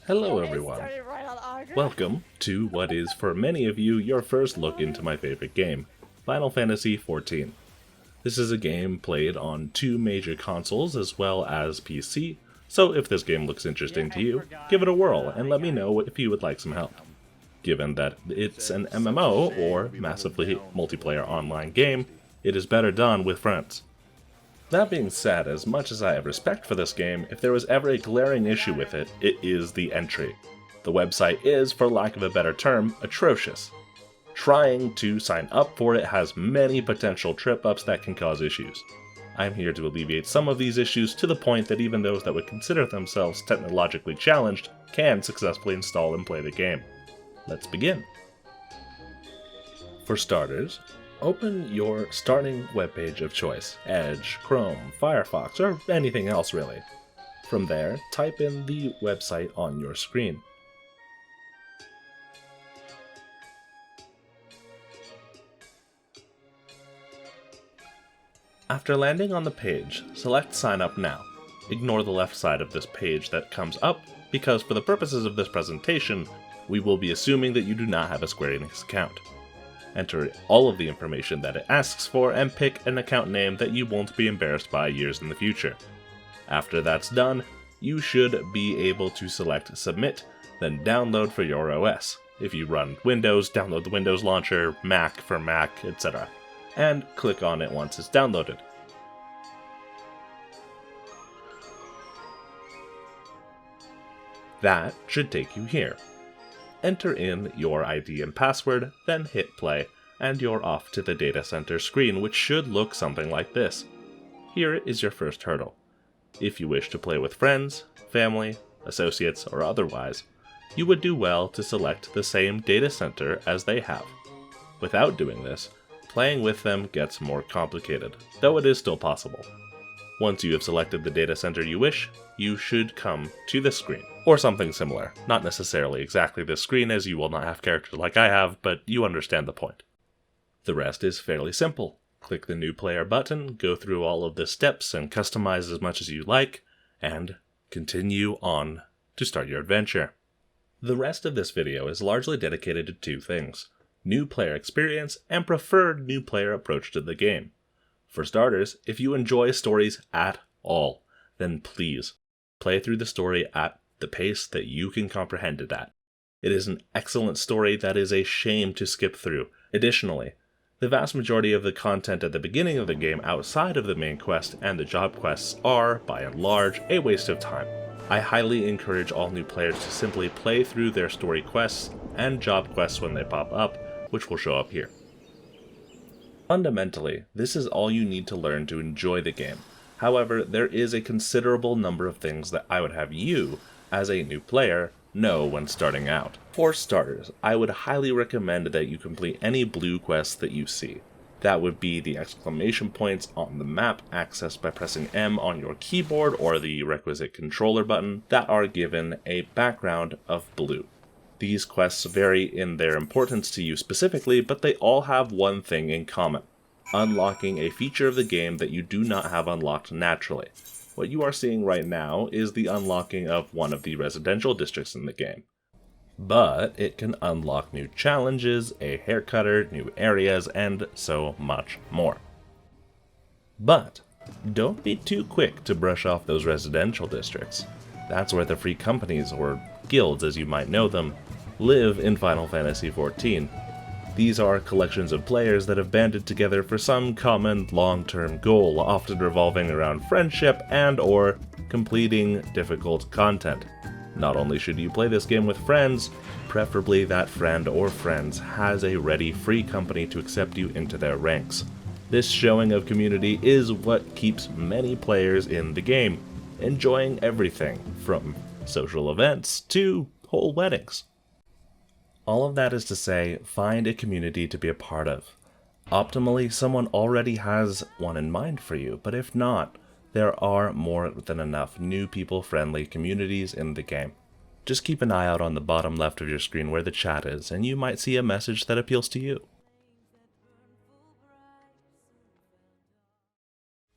Hello It everyone. started right on Augur. Welcome to what is for many of you your first look into my favorite game, Final Fantasy XIV. This is a game played on two major consoles as well as PC, so if this game looks interesting to you, give it a whirl and let me know if you would like some help. Given that it's an MMO, or massively multiplayer online game, it is better done with friends. That being said, as much as I have respect for this game, if there was ever a glaring issue with it, it is the entry. The website is, for lack of a better term, atrocious. Trying to sign up for it has many potential trip-ups that can cause issues. I'm here to alleviate some of these issues to the point that even those that would consider themselves technologically challenged can successfully install and play the game. Let's begin. For starters, open your starting webpage of choice, Edge, Chrome, Firefox, or anything else really. From there, type in the website on your screen. After landing on the page, select Sign Up Now. Ignore the left side of this page that comes up, because for the purposes of this presentation, we will be assuming that you do not have a Square Enix account. Enter all of the information that it asks for and pick an account name that you won't be embarrassed by years in the future. After that's done, you should be able to select Submit, then Download for your OS. If you run Windows, download the Windows launcher, Mac for Mac, etc. And click on it once it's downloaded. That should take you here. Enter in your ID and password, then hit play, and you're off to the data center screen, which should look something like this. Here is your first hurdle. If you wish to play with friends, family, associates, or otherwise, you would do well to select the same data center as they have. Without doing this, playing with them gets more complicated, though it is still possible. Once you have selected the data center you wish, you should come to this screen, or something similar. Not necessarily exactly this screen, as you will not have characters like I have, but you understand the point. The rest is fairly simple. Click the New Player button, go through all of the steps and customize as much as you like, and continue on to start your adventure. The rest of this video is largely dedicated to two things: new player experience and preferred new player approach to the game. For starters, if you enjoy stories at all, then please play through the story at the pace that you can comprehend it at. It is an excellent story that is a shame to skip through. Additionally, the vast majority of the content at the beginning of the game outside of the main quest and the job quests are, by and large, a waste of time. I highly encourage all new players to simply play through their story quests and job quests when they pop up, which will show up here. Fundamentally, this is all you need to learn to enjoy the game. However, there is a considerable number of things that I would have you, as a new player, know when starting out. For starters, I would highly recommend that you complete any blue quests that you see. That would be the exclamation points on the map accessed by pressing M on your keyboard or the requisite controller button that are given a background of blue. These quests vary in their importance to you specifically, but they all have one thing in common: unlocking a feature of the game that you do not have unlocked naturally. What you are seeing right now is the unlocking of one of the residential districts in the game. But it can unlock new challenges, a haircutter, new areas, and so much more. But don't be too quick to brush off those residential districts. That's where the free companies, or guilds as you might know them, live in Final Fantasy XIV. These are collections of players that have banded together for some common long-term goal, often revolving around friendship and/or completing difficult content. Not only should you play this game with friends, preferably that friend or friends has a ready free company to accept you into their ranks. This showing of community is what keeps many players in the game, enjoying everything from social events to whole weddings. All of that is to say, find a community to be a part of. Optimally, someone already has one in mind for you, but if not, there are more than enough new people-friendly communities in the game. Just keep an eye out on the bottom left of your screen where the chat is, and you might see a message that appeals to you.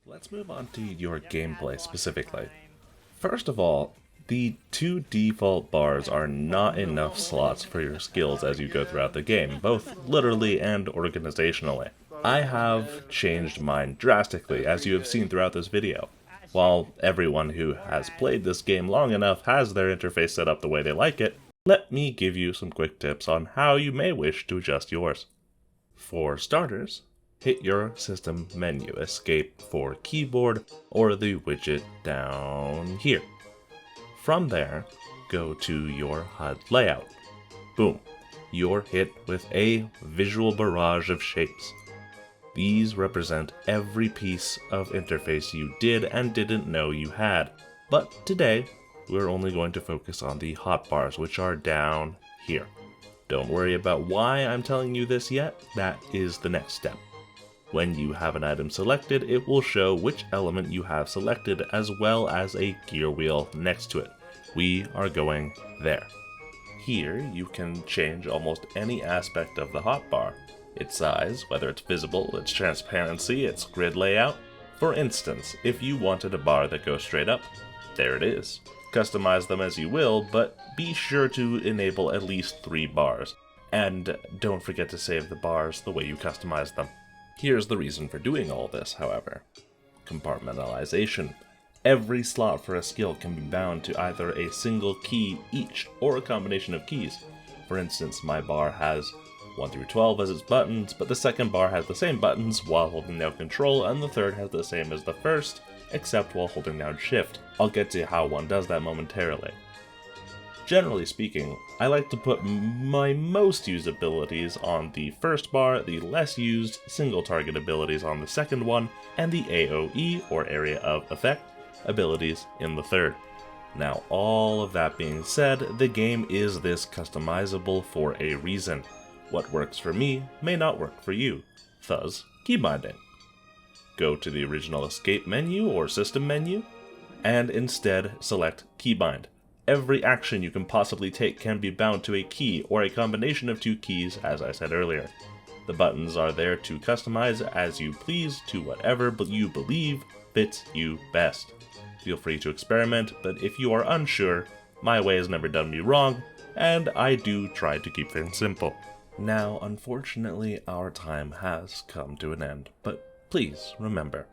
Let's move on to your gameplay specifically. First of all, The 2 default bars are not enough slots for your skills as you go throughout the game, both literally and organizationally. I have changed mine drastically, as you have seen throughout this video. While everyone who has played this game long enough has their interface set up the way they like it, let me give you some quick tips on how you may wish to adjust yours. For starters, hit your system menu, escape for keyboard or the widget down here. From there, go to your HUD layout. Boom, you're hit with a visual barrage of shapes. These represent every piece of interface you did and didn't know you had, but today we're only going to focus on the hotbars, which are down here. Don't worry about why I'm telling you this yet, that is the next step. When you have an item selected, it will show which element you have selected as well as a gear wheel next to it. We are going there. Here you can change almost any aspect of the hotbar. Its size, whether it's visible, its transparency, its grid layout. For instance, if you wanted a bar that goes straight up, there it is. Customize them as you will, but be sure to enable at least 3 bars. And don't forget to save the bars the way you customize them. Here's the reason for doing all this, however. Compartmentalization. Every slot for a skill can be bound to either a single key each or a combination of keys. For instance, my bar has 1 through 12 as its buttons, but the second bar has the same buttons while holding down Control, and the third has the same as the first, except while holding down Shift. I'll get to how one does that momentarily. Generally speaking, I like to put my most used abilities on the first bar, the less used single target abilities on the second one, and the AoE, or Area of Effect, abilities in the third. Now, all of that being said, the game is this customizable for a reason. What works for me may not work for you, thus keybinding. Go to the original escape menu or system menu, and instead select keybind. Every action you can possibly take can be bound to a key or a combination of 2 keys, as I said earlier. The buttons are there to customize as you please to whatever you believe fits you best. Feel free to experiment, but if you are unsure, my way has never done me wrong, and I do try to keep things simple. Now, unfortunately, our time has come to an end, but please remember,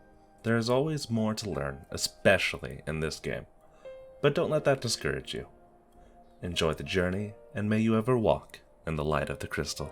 there is always more to learn, especially in this game. But don't let that discourage you. Enjoy the journey, and may you ever walk in the light of the crystal.